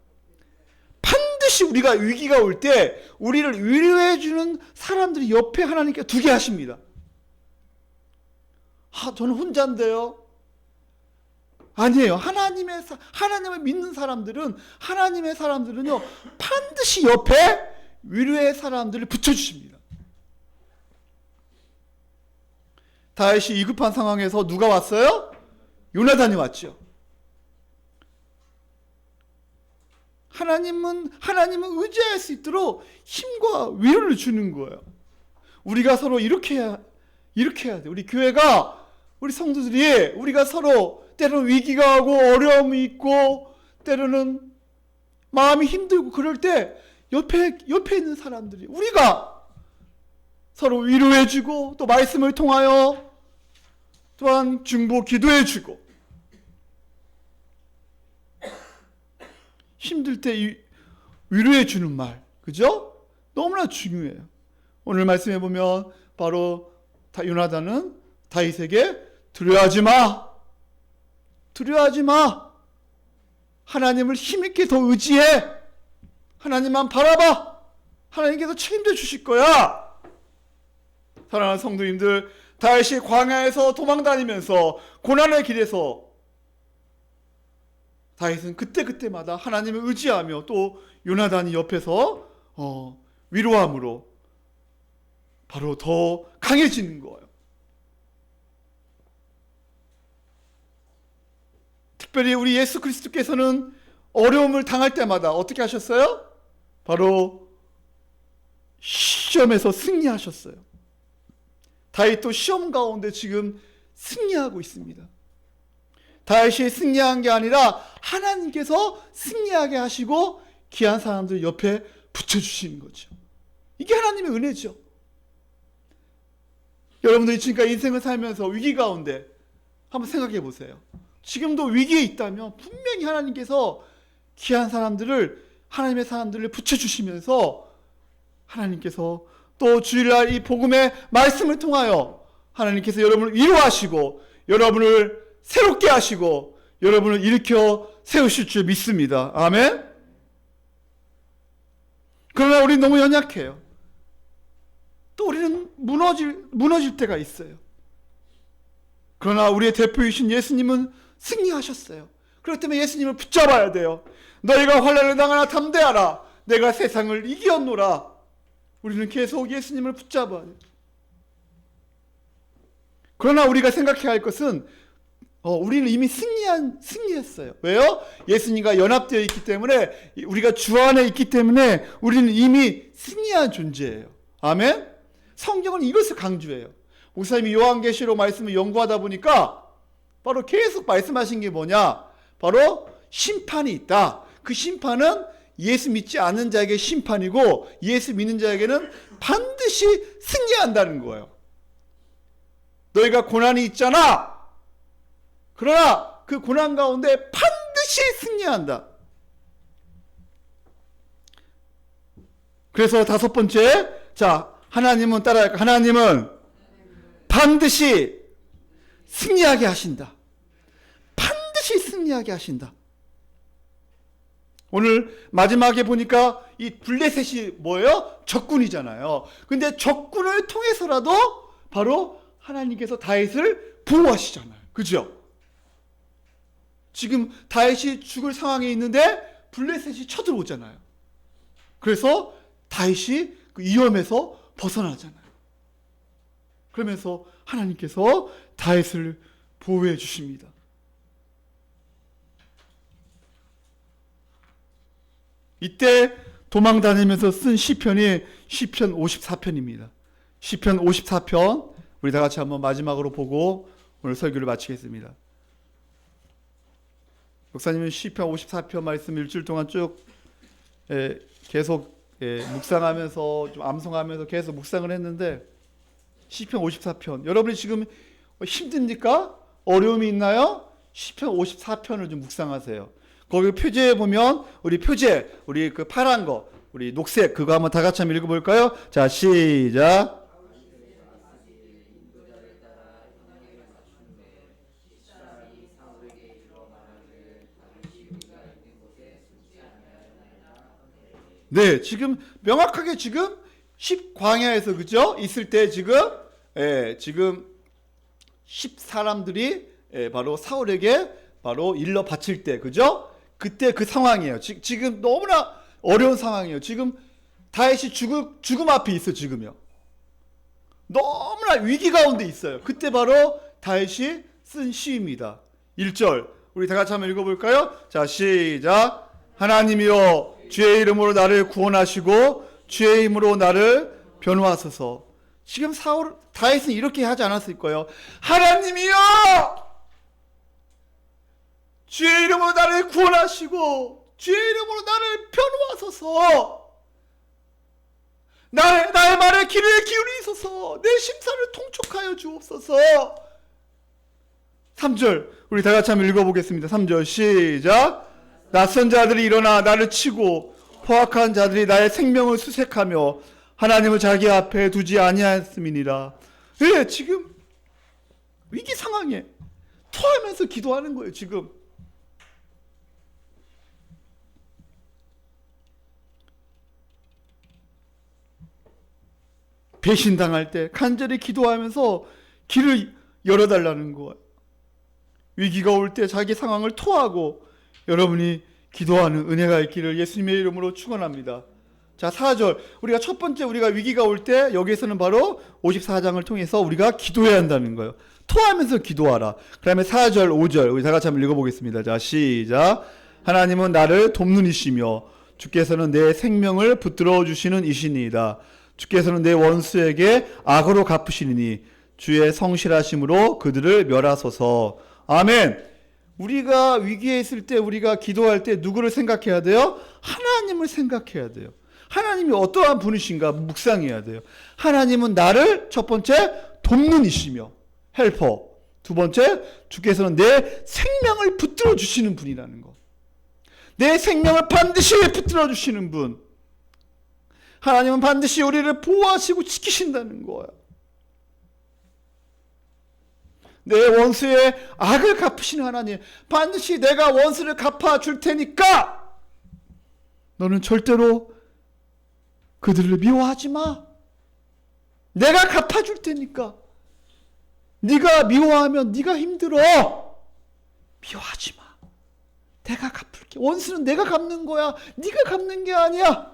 반드시 우리가 위기가 올 때 우리를 위로해 주는 사람들이 옆에 하나님께 두게 하십니다. 저는 혼자인데요. 아니에요. 하나님을 믿는 하나님의 사람들은요, 반드시 옆에 위로의 사람들을 붙여주십니다. 다윗이 위급한 상황에서 누가 왔어요? 요나단이 왔죠. 하나님은 의지할 수 있도록 힘과 위로를 주는 거예요. 우리가 서로 이렇게 해야 돼. 우리 교회가, 우리 성도들이 우리가 서로 때로는 위기가 오고 어려움이 있고 때로는 마음이 힘들고 그럴 때 옆에 있는 사람들이 우리가 서로 위로해주고 또 말씀을 통하여 또한 중보 기도해주고 힘들 때 위로해주는 말, 그죠? 너무나 중요해요. 오늘 말씀해 보면 바로 요나단은 다윗에게 두려워하지 마. 하나님을 힘있게 더 의지해. 하나님만 바라봐. 하나님께서 책임져 주실 거야. 사랑하는 성도님들, 다윗이 광야에서 도망다니면서 고난의 길에서 다윗은 그때마다 하나님을 의지하며 또 요나단이 옆에서 위로함으로 바로 더 강해지는 거예요. 특별히 우리 예수 그리스도께서는 어려움을 당할 때마다 어떻게 하셨어요? 바로 시험에서 승리하셨어요. 다윗도 시험 가운데 지금 승리하고 있습니다. 다윗이 승리한 게 아니라 하나님께서 승리하게 하시고 귀한 사람들 옆에 붙여주시는 거죠. 이게 하나님의 은혜죠. 여러분들이 지금까지 인생을 살면서 위기 가운데 한번 생각해 보세요. 지금도 위기에 있다면 분명히 하나님께서 귀한 사람들을, 하나님의 사람들을 붙여주시면서 하나님께서 또 주일날 이 복음의 말씀을 통하여 하나님께서 여러분을 위로하시고 여러분을 새롭게 하시고 여러분을 일으켜 세우실 줄 믿습니다. 아멘. 그러나 우리는 너무 연약해요. 또 우리는 무너질 때가 있어요. 그러나 우리의 대표이신 예수님은 승리하셨어요. 그렇기 때문에 예수님을 붙잡아야 돼요. 너희가 환난을 당하나 담대하라. 내가 세상을 이기었노라. 우리는 계속 예수님을 붙잡아야 돼요. 그러나 우리가 생각해야 할 것은 우리는 이미 승리했어요. 왜요? 예수님과 연합되어 있기 때문에, 우리가 주 안에 있기 때문에 우리는 이미 승리한 존재예요. 아멘? 성경은 이것을 강조해요. 목사님이 요한계시록 말씀을 연구하다 보니까 바로 계속 말씀하신 게 뭐냐? 바로 심판이 있다. 그 심판은 예수 믿지 않는 자에게 심판이고 예수 믿는 자에게는 반드시 승리한다는 거예요. 너희가 고난이 있잖아. 그러나 그 고난 가운데 반드시 승리한다. 그래서 다섯 번째, 자, 하나님은 따라할까? 하나님은 반드시 승리하게 하신다. 반드시 승리하게 하신다. 오늘 마지막에 보니까 이 블레셋이 뭐예요? 적군이잖아요. 근데 적군을 통해서라도 바로 하나님께서 다윗을 보호하시잖아요. 그죠? 지금 다윗이 죽을 상황에 있는데 블레셋이 쳐들어오잖아요. 그래서 다윗이 그 위험에서 벗어나잖아요. 그러면서 하나님께서 다윗을 보호해 주십니다. 이때 도망 다니면서 쓴 시편이 시편 54편입니다. 시편 54편 우리 다 같이 한번 마지막으로 보고 오늘 설교를 마치겠습니다. 목사님은 시편 54편 말씀 일주일 동안 쭉 계속 묵상하면서 좀 암송하면서 계속 묵상을 했는데 시편 54편 여러분이 지금 힘듭니까? 어려움이 있나요? 시편 54편을 좀 묵상하세요. 거기 표제에 보면 우리 표제 우리 그 파란 거 우리 녹색 그거 한번 다 같이 한번 읽어볼까요? 자 시작. 네, 지금 명확하게 지금 10광야에서 그죠? 있을 때 지금 지금 10사람들이 바로 사울에게 바로 일러 바칠 때 그죠? 그때 그 상황이에요. 지금 너무나 어려운 상황이에요. 지금 다윗이 죽음 앞에 있어 지금요. 너무나 위기 가운데 있어요. 그때 바로 다윗이 쓴 시입니다. 1절 우리 다 같이 한번 읽어볼까요? 자 시작. 하나님이여 주의 이름으로 나를 구원하시고 주의 힘으로 나를 변호하소서. 지금 다윗은 이렇게 하지 않았을 거예요. 하나님이여 주의 이름으로 나를 구원하시고 주의 이름으로 나를 변호하소서. 나의 말에 귀를 기울이소서. 내 심사를 통촉하여 주옵소서. 3절 우리 다 같이 한번 읽어보겠습니다. 3절 시작. 낯선 자들이 일어나 나를 치고 포악한 자들이 나의 생명을 수색하며 하나님을 자기 앞에 두지 아니하였음이니라. 예, 지금 위기 상황에 토하면서 기도하는 거예요. 지금 배신당할 때 간절히 기도하면서 길을 열어달라는 거예요. 위기가 올 때 자기 상황을 토하고 여러분이 기도하는 은혜가 있기를 예수님의 이름으로 축원합니다. 자, 4절. 우리가 첫 번째 우리가 위기가 올 때 여기에서는 바로 54장을 통해서 우리가 기도해야 한다는 거예요. 토하면서 기도하라. 그 다음에 4절, 5절 우리 다 같이 한번 읽어보겠습니다. 자, 시작. 하나님은 나를 돕는 이시며 주께서는 내 생명을 붙들어 주시는 이시니이다. 주께서는 내 원수에게 악으로 갚으시니 주의 성실하심으로 그들을 멸하소서. 아멘. 우리가 위기에 있을 때 우리가 기도할 때 누구를 생각해야 돼요? 하나님을 생각해야 돼요. 하나님이 어떠한 분이신가 묵상해야 돼요. 하나님은 나를 첫 번째 돕는 이시며 헬퍼. 두 번째, 주께서는 내 생명을 붙들어 주시는 분이라는 거. 내 생명을 반드시 붙들어 주시는 분. 하나님은 반드시 우리를 보호하시고 지키신다는 거예요. 내 원수의 악을 갚으시는 하나님. 반드시 내가 원수를 갚아줄 테니까 너는 절대로 그들을 미워하지 마. 내가 갚아줄 테니까. 네가 미워하면 네가 힘들어. 미워하지 마. 내가 갚을게. 원수는 내가 갚는 거야. 네가 갚는 게 아니야.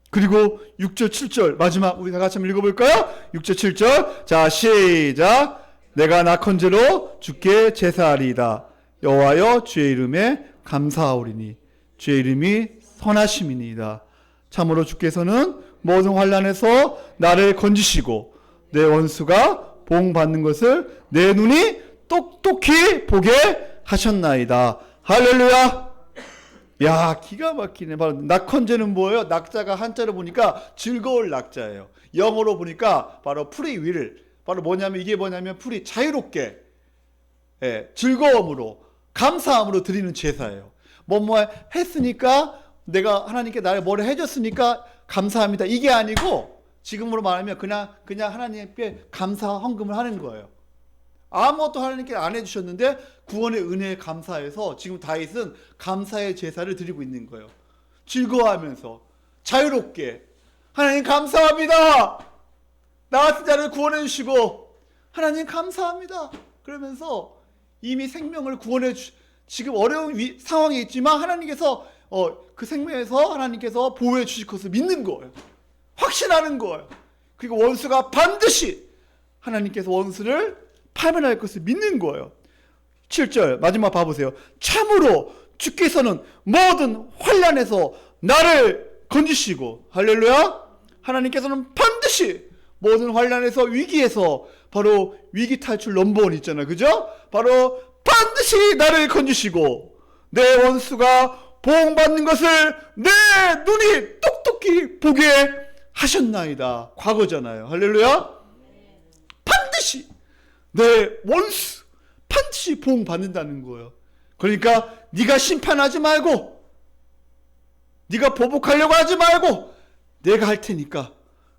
그리고 6절 7절 마지막 우리 다 같이 한번 읽어볼까요? 6절 7절 자 시작. 내가 낙헌제로 주께 제사하리이다. 여호와여 주의 이름에 감사하오리니 주의 이름이 선하심이니이다. 참으로 주께서는 모든 환난에서 나를 건지시고 내 원수가 보응받는 것을 내 눈이 똑똑히 보게 하셨나이다. 할렐루야. 야, 기가 막히네. 바로 낙헌제는 뭐예요? 낙자가 한자로 보니까 즐거울 낙자예요. 영어로 보니까 바로 free will. 바로 뭐냐면 이게 뭐냐면 free 자유롭게 즐거움으로 감사함으로 드리는 제사예요. 뭐뭐 했으니까 내가 하나님께 나를 뭐를 해줬으니까 감사합니다. 이게 아니고 지금으로 말하면 그냥 하나님께 감사 헌금을 하는 거예요. 아무것도 하나님께 안 해주셨는데 구원의 은혜에 감사해서 지금 다윗은 감사의 제사를 드리고 있는 거예요. 즐거워하면서 자유롭게 하나님 감사합니다. 나 같은 자를 구원해 주시고 하나님 감사합니다. 그러면서 이미 생명을 구원해 지금 어려운 상황에 있지만 하나님께서 그 생명에서 하나님께서 보호해 주실 것을 믿는 거예요. 확신하는 거예요. 그리고 원수가 반드시 하나님께서 원수를 파멸할 것을 믿는 거예요. 7절 마지막 봐보세요. 참으로 주께서는 모든 환난에서 나를 건지시고 할렐루야. 하나님께서는 반드시 모든 환난에서 위기에서 바로 위기 탈출 넘버원 있잖아요. 그죠? 바로 반드시 나를 건지시고 내 원수가 보응받는 것을 내 눈이 똑똑히 보게 하셨나이다. 과거잖아요. 할렐루야. 반드시 내 원수 반드시 보응받는다는 거예요. 그러니까 네가 심판하지 말고 네가 보복하려고 하지 말고 내가 할 테니까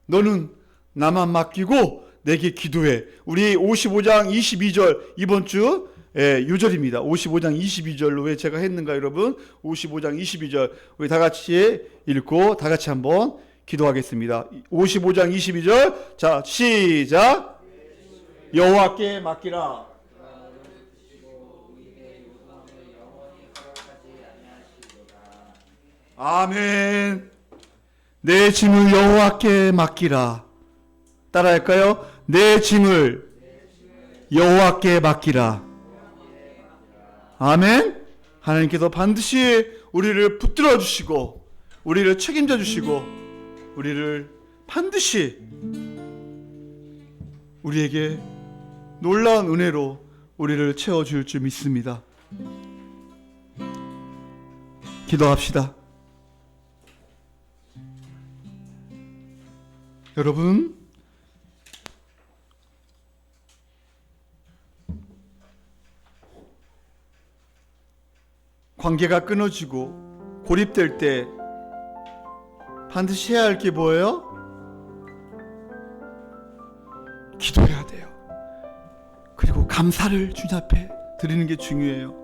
너는 나만 맡기고 내게 기도해. 우리 55장 22절 이번 주 요절입니다. 55장 22절로 왜 제가 했는가 여러분? 55장 22절 우리 다 같이 읽고 다 같이 한번 기도하겠습니다. 55장 22절 자 시작. 여호와께 맡기라. 아멘. 내 짐을 여호와께 맡기라. 따라할까요? 내 짐을 여호와께 맡기라. 아멘. 하나님께서 반드시 우리를 붙들어 주시고 우리를 책임져 주시고 우리를 반드시 우리에게 놀라운 은혜로 우리를 채워줄 줄 믿습니다. 기도합시다. 여러분, 관계가 끊어지고 고립될 때 반드시 해야 할 게 뭐예요? 기도해야 돼요. 그리고 감사를 주님 앞에 드리는 게 중요해요.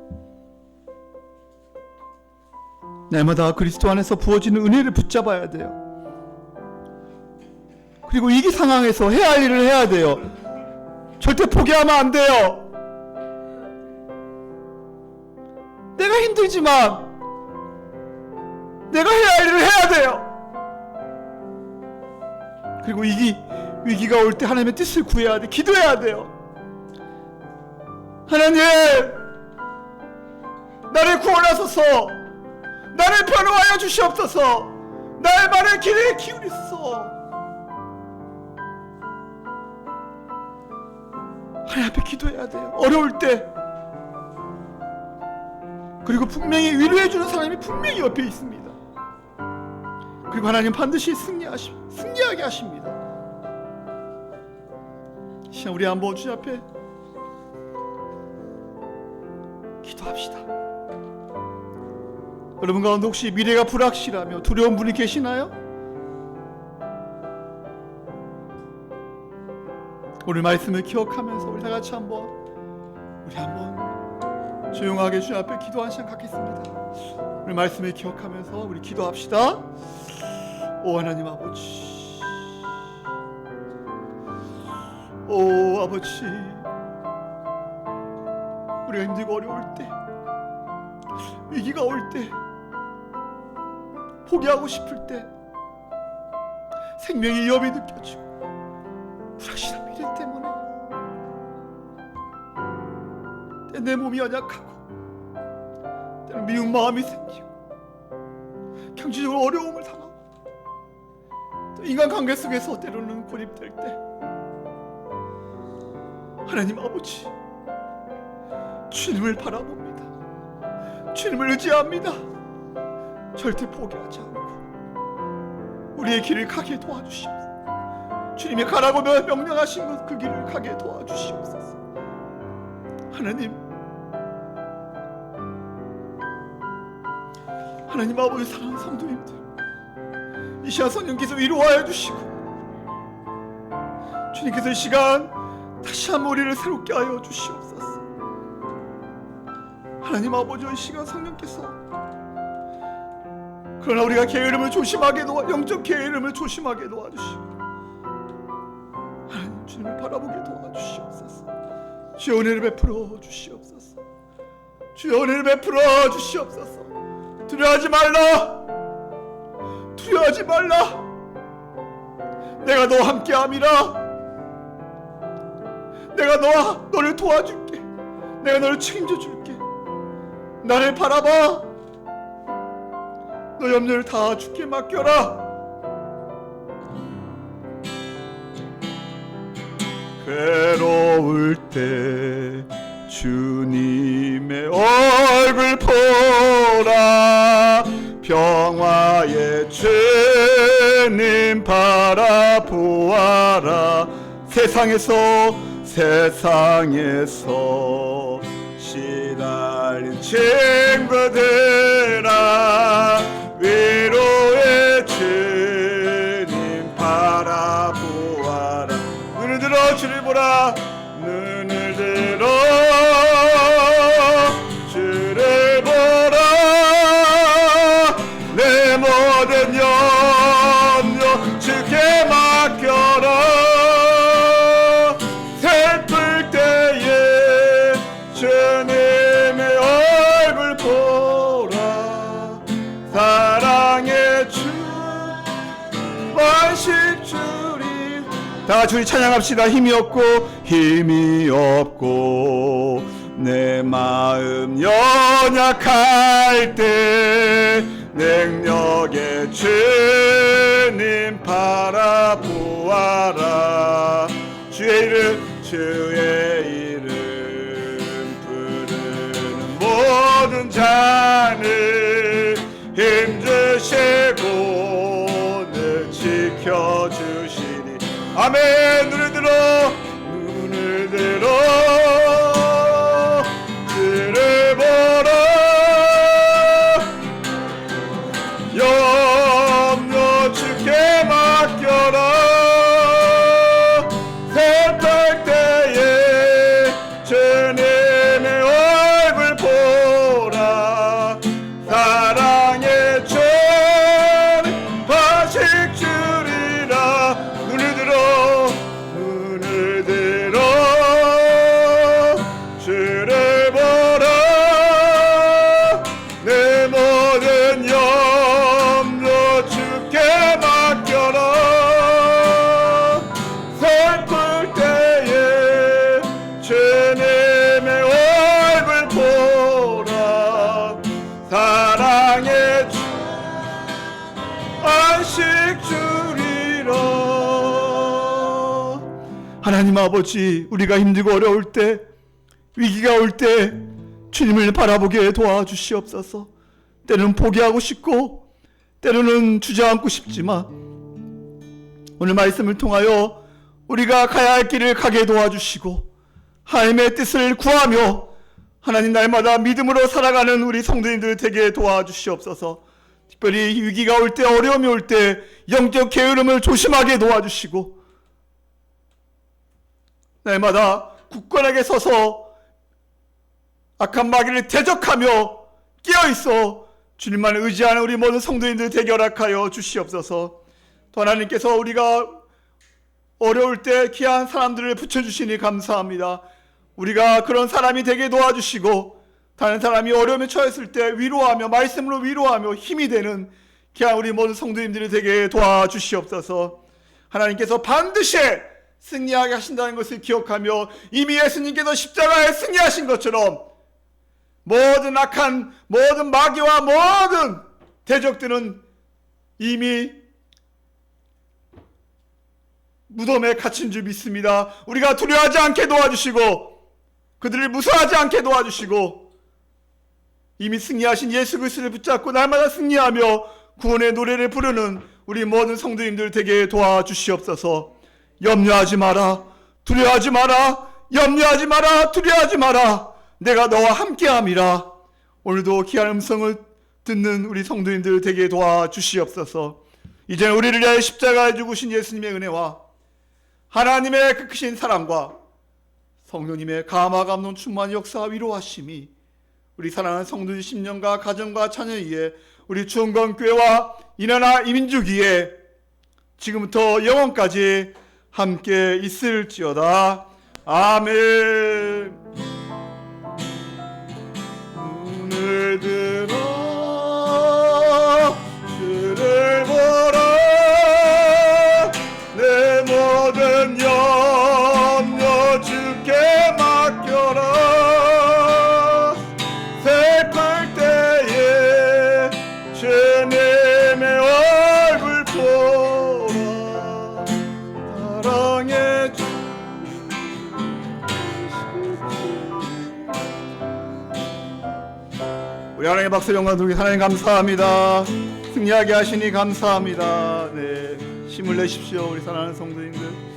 날마다 그리스도 안에서 부어지는 은혜를 붙잡아야 돼요. 그리고 위기 상황에서 해야 할 일을 해야 돼요. 절대 포기하면 안 돼요. 내가 힘들지만 내가 해야 할 일을 해야 돼요. 그리고 위기가 올 때 하나님의 뜻을 구해야 돼. 기도해야 돼요. 하나님, 나를 구원하소서. 나를 변호하여 주시옵소서. 나의 말에 귀를 기울이소서. 하나님 앞에 기도해야 돼요. 어려울 때. 그리고 분명히 위로해주는 사람이 분명히 옆에 있습니다. 그리고 하나님 반드시 승리하게 하십니다. 시간 우리 한번 주님 앞에 기도합시다. 여러분 가운데 혹시 미래가 불확실하며 두려운 분이 계시나요? 오늘 말씀을 기억하면서 우리 다 같이 한번 조용하게 주님 앞에 기도하는 시간 갖겠습니다. 우리 말씀을 기억하면서 우리 기도합시다. 오 하나님 아버지, 오 아버지, 우리가 힘들고 어려울 때, 위기가 올 때, 포기하고 싶을 때, 생명의 위협이 느껴지고 불확실한 미래 때문에 내 몸이 연약하고 때는 미운 마음이 생기고 경제적으로 어려움을 당하고 또 인간관계 속에서 때로는 고립될 때 하나님 아버지, 주님을 바라봅니다. 주님을 의지합니다. 절대 포기하지 않고 우리의 길을 가게 도와주시옵소서. 주님이 가라고 명령하신 그 길을 가게 도와주시옵소서. 하나님 아버지, 사랑하는 성도님들, 이 시간 성령께서 위로하여 주시고 주님께서 이 시간 다시 한번 우리를 새롭게 하여 주시옵소서. 하나님 아버지, 이 시간 성령께서 그러나 우리가 게으름을 조심하게 영적 게으름을 조심하게 도와주시고 하나님 주님을 바라보게 도와주시옵소서. 주여 은혜를 베풀어 주시옵소서. 주여 은혜를 베풀어 주시옵소서. 두려워하지 말라. 두려워하지 말라. 내가 너와 함께함이라. 내가 너를 도와줄게. 내가 너를 책임져줄게. 나를 바라봐. 너 염려를 다 주께 맡겨라. 괴로울 때 주님의 얼굴 보라. 평화의 주님 바라보아라. 세상에서 시달린 친구들아, 위로의 주님 바라보아라. 눈을 들어 주를 보라. 눈을 들어 주를 보라. 내 모든 염려 주께 맡겨라. 슬플 때에 주님의 얼굴 보라. 사랑의 주 만식 주리. 다 같이 우리 찬양합시다. 힘이 없고 내 마음 연약할 때 능력의 주님 바라보아라. 주의 이름 부르는 모든 자를 힘주시고 늘 지켜주시니. 아멘. 눈을 들어 주를 보라. 염려 주께 맡겨라. 슬플 때에 주님의 얼굴 보라. 사랑의 주님 반식 주리라. 하나님 아버지, 우리가 힘들고 어려울 때, 위기가 올 때 주님을 바라보게 도와주시옵소서. 때로는 포기하고 싶고 때로는 주저앉고 싶지만 오늘 말씀을 통하여 우리가 가야 할 길을 가게 도와주시고 하나님의 뜻을 구하며 하나님 날마다 믿음으로 살아가는 우리 성도님들 되게 도와주시옵소서. 특별히 위기가 올 때, 어려움이 올 때 영적 게으름을 조심하게 도와주시고 날마다 굳건하게 서서 악한 마귀를 대적하며 깨어있어 주님만 의지하는 우리 모든 성도님들 되게 허락하여 주시옵소서. 또 하나님께서 우리가 어려울 때 귀한 사람들을 붙여주시니 감사합니다. 우리가 그런 사람이 되게 도와주시고 다른 사람이 어려움에 처했을 때 위로하며 말씀으로 위로하며 힘이 되는 귀한 우리 모든 성도님들이 되게 도와주시옵소서. 하나님께서 반드시 승리하게 하신다는 것을 기억하며 이미 예수님께서 십자가에 승리하신 것처럼 모든 악한 모든 마귀와 모든 대적들은 이미 무덤에 갇힌 줄 믿습니다. 우리가 두려워하지 않게 도와주시고 그들을 무서워하지 않게 도와주시고 이미 승리하신 예수 그리스도를 붙잡고 날마다 승리하며 구원의 노래를 부르는 우리 모든 성도님들 되게 도와주시옵소서. 염려하지 마라, 두려워하지 마라, 염려하지 마라, 두려워하지 마라. 내가 너와 함께함이라. 오늘도 귀한 음성을 듣는 우리 성도님들 되게 도와주시옵소서. 이제는 우리를 위하여 십자가에 죽으신 예수님의 은혜와 하나님의 그 크신 사랑과 성령님의 감화 감동 충만 역사 위로하심이 우리 사랑하는 성도들 10년과 가정과 자녀 위에 우리 주원건교회와 인하나 이민족 위에 지금부터 영원까지 함께 있을지어다. 아멘. 눈을 들어 그를 보라. 내 모든 염려 주께 맡겨라. 슬플 때에 주님의 얼굴 보라. 사랑의 주 우리 하나님의 박수 영광 돌리기 하나님 감사합니다. 승리하게 하시니 감사합니다. 네, 힘을 내십시오 우리 사랑하는 성도님들.